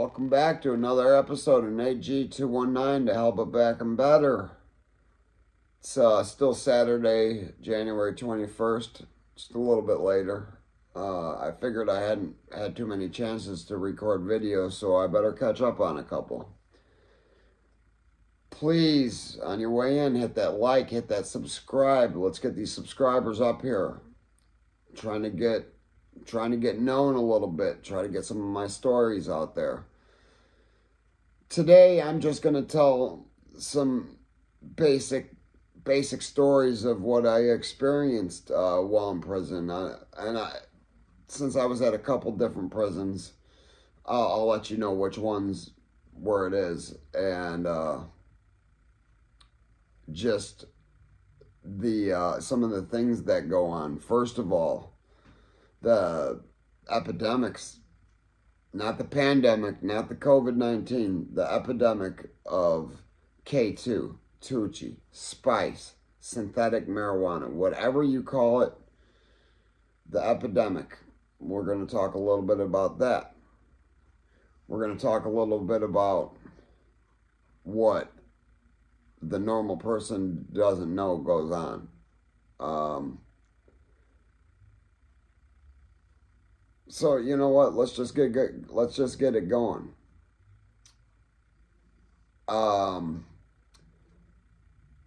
Welcome back to another episode of Nate G219 to help it back and better. It's still Saturday, January 21st, just a little bit later. I figured I hadn't had too many chances to record videos, so I better catch up on a couple. Please, on your way in, hit that like, hit that subscribe. Let's get these subscribers up here. Trying to get known a little bit, try to get some of my stories out there. Today, I'm just going to tell some basic stories of what I experienced while in prison. Since I was at a couple different prisons, I'll let you know which ones where it is, and just the some of the things that go on. First of all, the epidemics, not the pandemic, not the COVID-19, the epidemic of K2, Tucci, spice, synthetic marijuana, whatever you call it, the epidemic. We're going to talk a little bit about that. We're going to talk a little bit about what the normal person doesn't know goes on. So you know what? Let's just get it going. The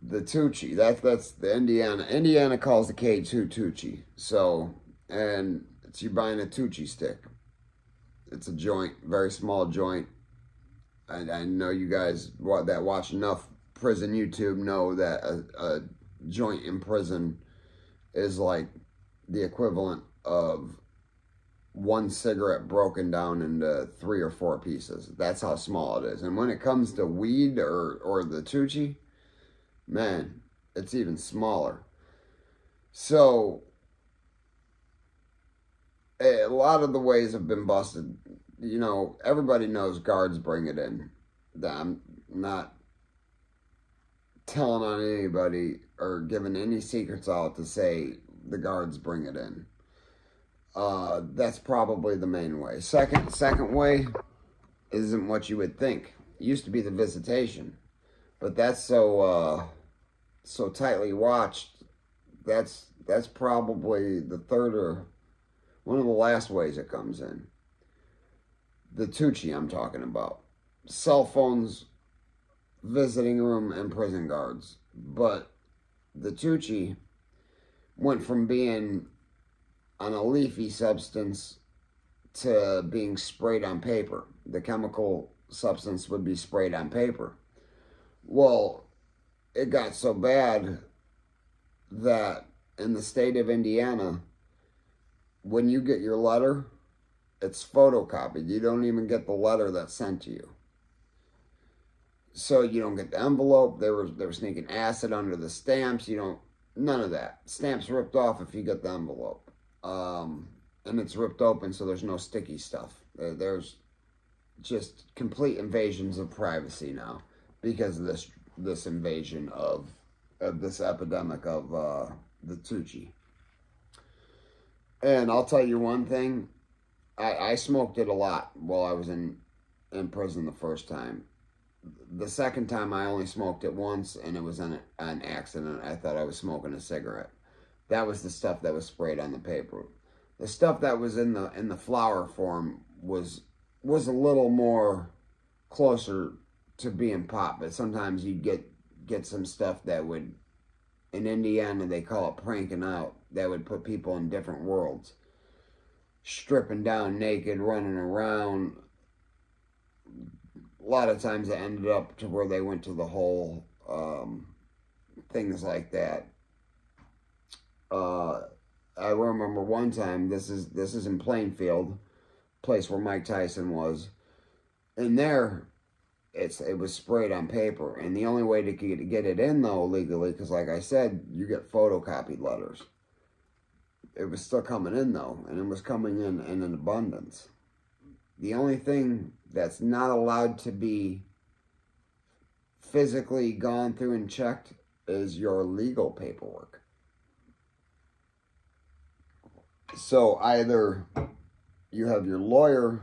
Tucci, that's the Indiana. Indiana calls the K2 Tucci. So, and it's you buying a Tucci stick. It's a joint, very small joint. I know you guys that watch enough prison YouTube know that a joint in prison is like the equivalent of one cigarette broken down into 3 or 4 pieces. That's how small it is. And when it comes to weed or the Tucci, man, it's even smaller. So a lot of the ways have been busted. You know, everybody knows guards bring it in. I'm not telling on anybody or giving any secrets out to say the guards bring it in. That's probably the main way. Second way isn't what you would think. It used to be the visitation, but that's so tightly watched. That's probably the third or one of the last ways it comes in. The Tucci I'm talking about. Cell phones, visiting room, and prison guards. But the Tucci went from being on a leafy substance to being sprayed on paper. The chemical substance would be sprayed on paper. Well, it got so bad that in the state of Indiana, when you get your letter, it's photocopied. You don't even get the letter that's sent to you. So you don't get the envelope. They were sneaking acid under the stamps. None of that. Stamps ripped off if you get the envelope. And it's ripped open, so there's no sticky stuff. There's just complete invasions of privacy now because of this invasion of this epidemic of the Tucci. And I'll tell you one thing, I smoked it a lot while I was in prison the first time. The second time I only smoked it once, and it was an accident. I thought I was smoking a cigarette. That was the stuff that was sprayed on the paper. The stuff that was in the flower form was a little more closer to being pot, but sometimes you'd get some stuff that would, in Indiana they call it pranking out, that would put people in different worlds. Stripping down naked, running around. A lot of times it ended up to where they went to the hole, things like that. I remember one time, this is in Plainfield, place where Mike Tyson was. In there, it was sprayed on paper. And the only way to get it in, though, legally, because like I said, you get photocopied letters. It was still coming in, though, and it was coming in an abundance. The only thing that's not allowed to be physically gone through and checked is your legal paperwork. So either you have your lawyer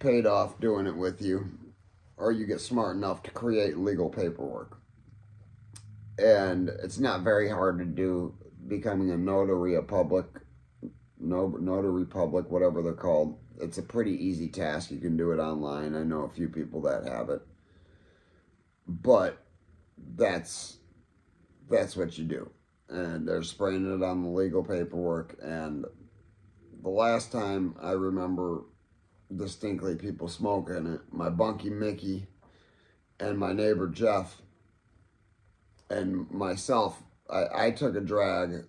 paid off doing it with you, or you get smart enough to create legal paperwork. And it's not very hard to do, becoming a notary public, whatever they're called. It's a pretty easy task. You can do it online. I know a few people that have it. But that's what you do. And they're spraying it on the legal paperwork. And the last time I remember distinctly people smoking it, my bunkie Mickey and my neighbor Jeff and myself, I took a drag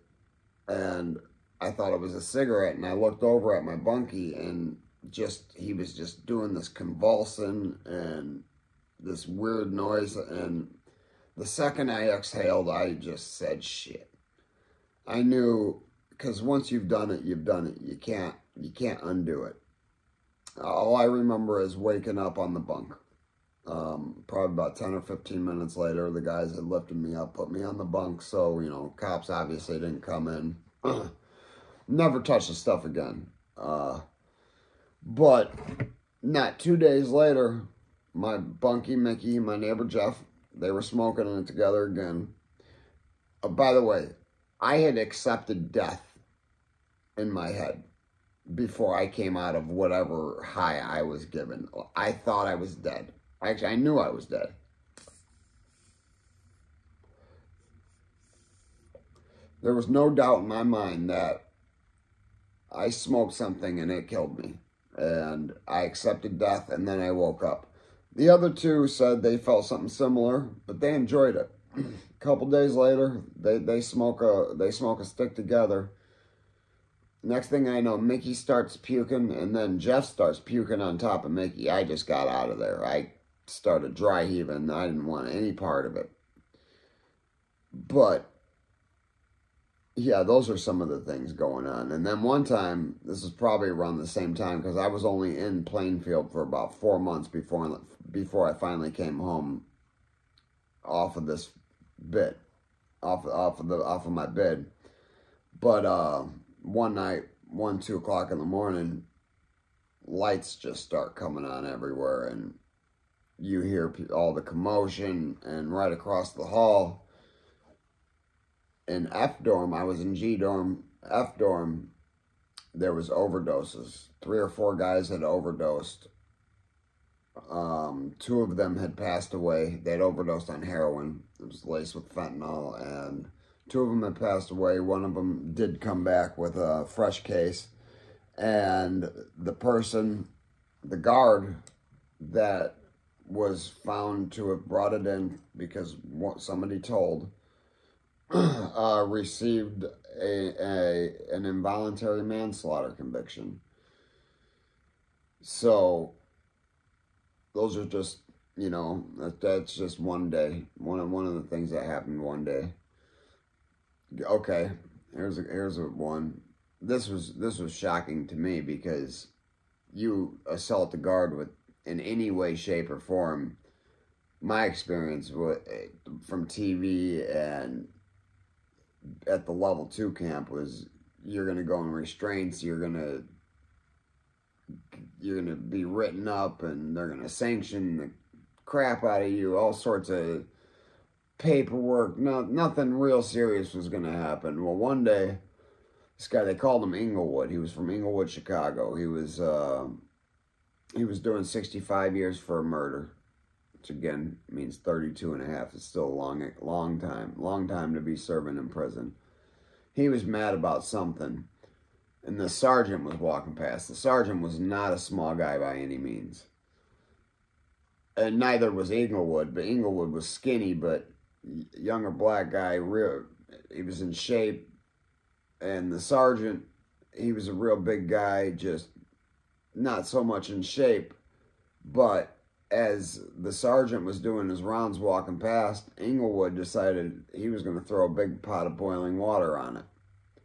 and I thought it was a cigarette, and I looked over at my bunkie and he was just doing this convulsing and this weird noise, and the second I exhaled, I just said, shit. I knew, because once you've done it, you've done it. You can't undo it. All I remember is waking up on the bunk. Probably about 10 or 15 minutes later, the guys had lifted me up, put me on the bunk, so, you know, cops obviously didn't come in. Never touched the stuff again. But not 2 days later, my bunkie Mickey, my neighbor Jeff, they were smoking it together again. By the way, I had accepted death in my head before I came out of whatever high I was given. I thought I was dead. Actually, I knew I was dead. There was no doubt in my mind that I smoked something and it killed me. And I accepted death, and then I woke up. The other two said they felt something similar, but they enjoyed it. A couple days later, they smoke a stick together. Next thing I know, Mickey starts puking, and then Jeff starts puking on top of Mickey. I just got out of there. I started dry heaving. I didn't want any part of it. But yeah, those are some of the things going on. And then one time, this is probably around the same time, because I was only in Plainfield for about 4 months before I finally came home off of this bit, off of my bed. But one night, 2 o'clock in the morning, lights just start coming on everywhere, and you hear all the commotion, and right across the hall, in F dorm, I was in G dorm, F dorm, there was overdoses. 3 or 4 guys had overdosed. 2 of them had passed away. They'd overdosed on heroin. It was laced with fentanyl, and 2 of them had passed away. One of them did come back with a fresh case, and the guard that was found to have brought it in because somebody told, received an involuntary manslaughter conviction. So those are just, you know, that's just one day. One of the things that happened one day. Okay, here's a one. This was shocking to me, because you assault a guard with, in any way, shape, or form. My experience from TV and at the level 2 camp was, you're going to go in restraints, you're going to be written up, and they're going to sanction the crap out of you, all sorts of paperwork. Nothing real serious was going to happen. Well, one day, this guy, they called him Inglewood. He was from Inglewood, Chicago. He was doing 65 years for a murder, which again means 32 and a half. It's still a long time to be serving in prison. He was mad about something, and the sergeant was walking past. The sergeant was not a small guy by any means, and neither was Inglewood, but Inglewood was skinny, but younger black guy, he was in shape, and the sergeant, he was a real big guy, just not so much in shape. But as the sergeant was doing his rounds walking past, Inglewood decided he was going to throw a big pot of boiling water on it,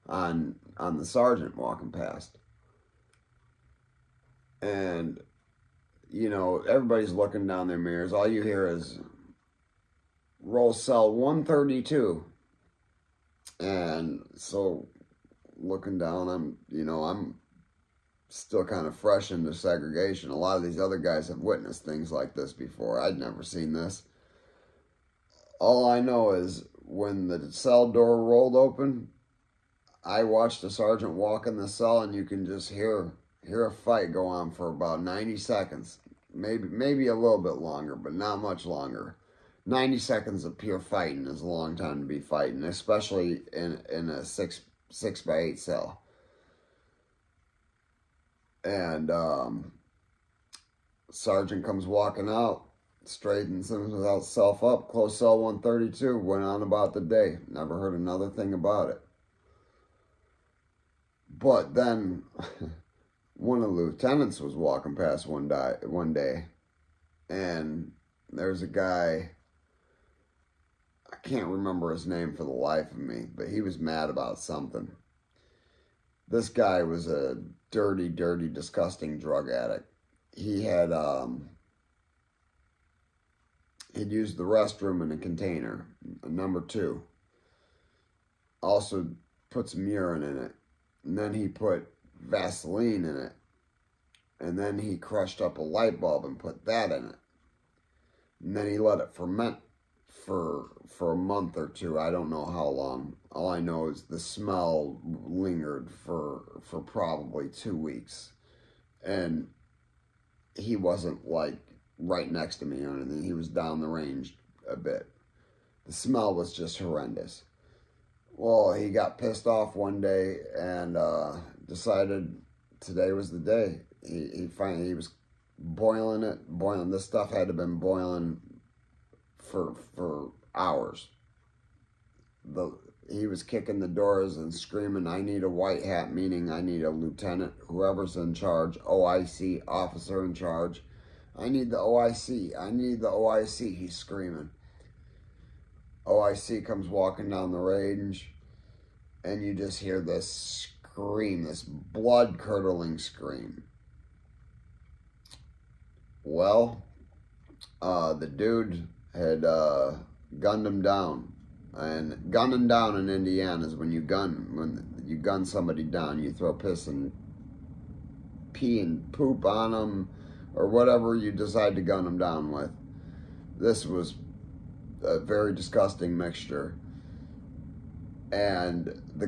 on the sergeant walking past. And, you know, everybody's looking down their mirrors. All you hear is, roll cell 132. And so, looking down, I'm still kind of fresh into segregation. A lot of these other guys have witnessed things like this before. I'd never seen this. All I know is when the cell door rolled open, I watched a sergeant walk in the cell, and you can just hear a fight go on for about 90 seconds. Maybe a little bit longer, but not much longer. 90 seconds of pure fighting is a long time to be fighting, especially in a 6x8 cell. And sergeant comes walking out, straightens himself up, closed cell 132, went on about the day. Never heard another thing about it. But then one of the lieutenants was walking past one day, and there's a guy, I can't remember his name for the life of me, but he was mad about something. This guy was a dirty, disgusting drug addict. He had he'd used the restroom in a container, a number 2. Also put some urine in it. And then he put Vaseline in it. And then he crushed up a light bulb and put that in it. And then he let it ferment for a month or 2. I don't know how long. All I know is the smell lingered for probably 2 weeks. And he wasn't like right next to me or anything. He was down the range a bit. The smell was just horrendous. Well, he got pissed off one day and decided today was the day. He was boiling it. This stuff had to have been boiling for hours. He was kicking the doors and screaming, "I need a white hat," meaning I need a lieutenant, whoever's in charge, OIC, officer in charge. "I need the OIC. I need the OIC," he's screaming. OIC comes walking down the range, and you just hear this scream, this blood-curdling scream. Well, the dude had gunned him down. And gunning down in Indiana is when you gun somebody down, you throw piss and pee and poop on them, or whatever you decide to gun them down with. This was a very disgusting mixture. And the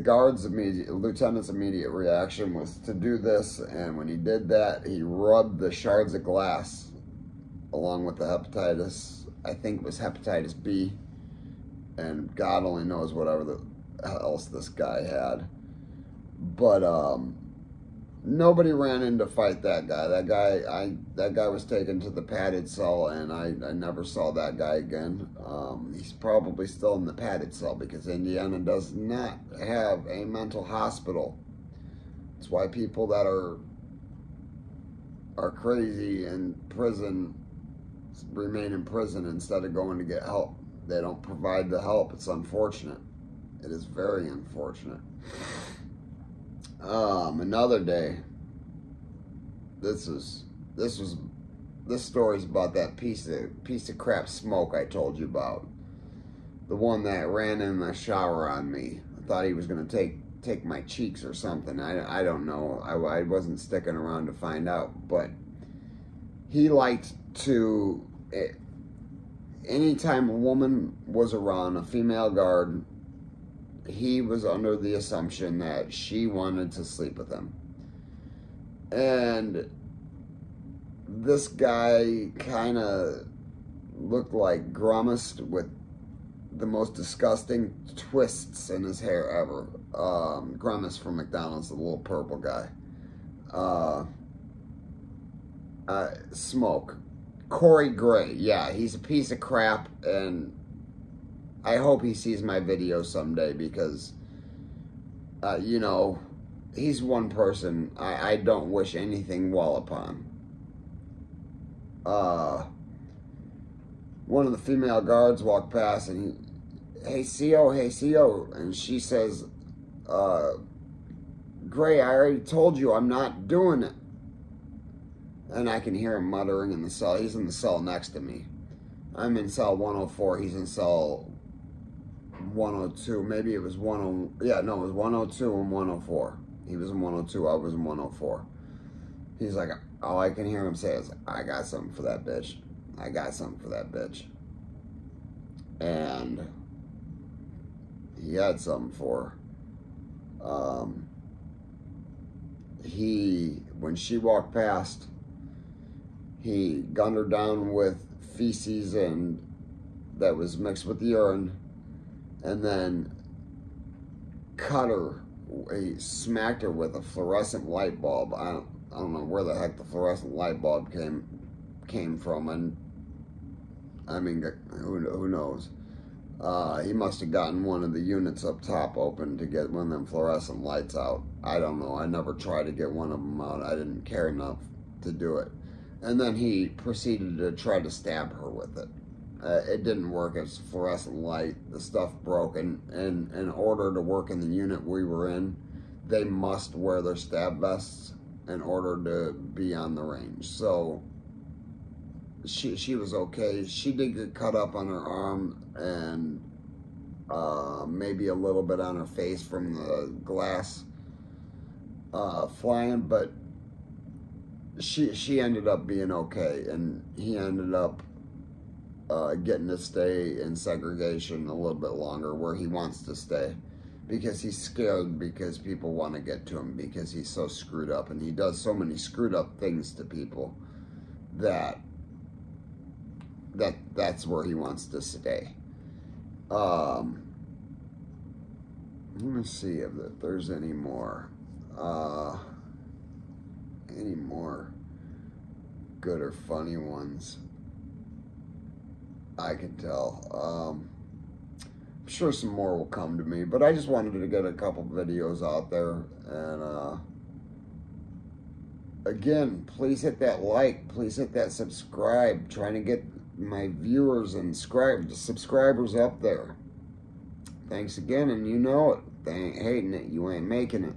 lieutenant's immediate reaction was to do this, and when he did that, he rubbed the shards of glass along with the hepatitis, I think it was hepatitis B, and God only knows whatever else this guy had. But nobody ran in to fight that guy. That guy was taken to the padded cell, and I never saw that guy again. He's probably still in the padded cell because Indiana does not have a mental hospital. That's why people that are crazy in prison remain in prison instead of going to get help. They don't provide the help. It's unfortunate. It is very unfortunate. Another day. This story's about that piece of crap Smoke I told you about. The one that ran in the shower on me. I thought he was gonna take my cheeks or something. I don't know. I wasn't sticking around to find out, but he liked to. Anytime a woman was around, a female guard, he was under the assumption that she wanted to sleep with him. And this guy kind of looked like Grimace with the most disgusting twists in his hair ever. Grimace from McDonald's, the little purple guy. Smoke. Corey Gray, yeah, he's a piece of crap, and I hope he sees my video someday because, you know, he's one person I don't wish anything well upon. One of the female guards walked past and hey CO, and she says, Gray, I already told you I'm not doing it. And I can hear him muttering in the cell. He's in the cell next to me. I'm in cell 104. He's in cell 102. Maybe it was it was 102 and 104. He was in 102. I was in 104. He's like, all I can hear him say is, I got something for that bitch. I got something for that bitch. And he had something for her. When she walked past, he gunned her down with feces and that was mixed with urine, and then cut her. He smacked her with a fluorescent light bulb. I don't know where the heck the fluorescent light bulb came from, and I mean, who knows? He must have gotten one of the units up top open to get one of them fluorescent lights out. I don't know. I never tried to get one of them out. I didn't care enough to do it. And then he proceeded to try to stab her with it. It didn't work. It's fluorescent light. The stuff broke. And in order to work in the unit we were in, they must wear their stab vests in order to be on the range. So she was okay. She did get cut up on her arm and maybe a little bit on her face from the glass flying, but she ended up being okay, and he ended up getting to stay in segregation a little bit longer, where he wants to stay, because he's scared, because people want to get to him, because he's so screwed up, and he does so many screwed up things to people that's where he wants to stay. Let me see if there's any more good or funny ones I can tell. I'm sure some more will come to me, but I just wanted to get a couple videos out there. And again, please hit that like, please hit that subscribe. Trying to get my viewers and subscribers up there. Thanks again, and you know it. If they ain't hating it, you ain't making it.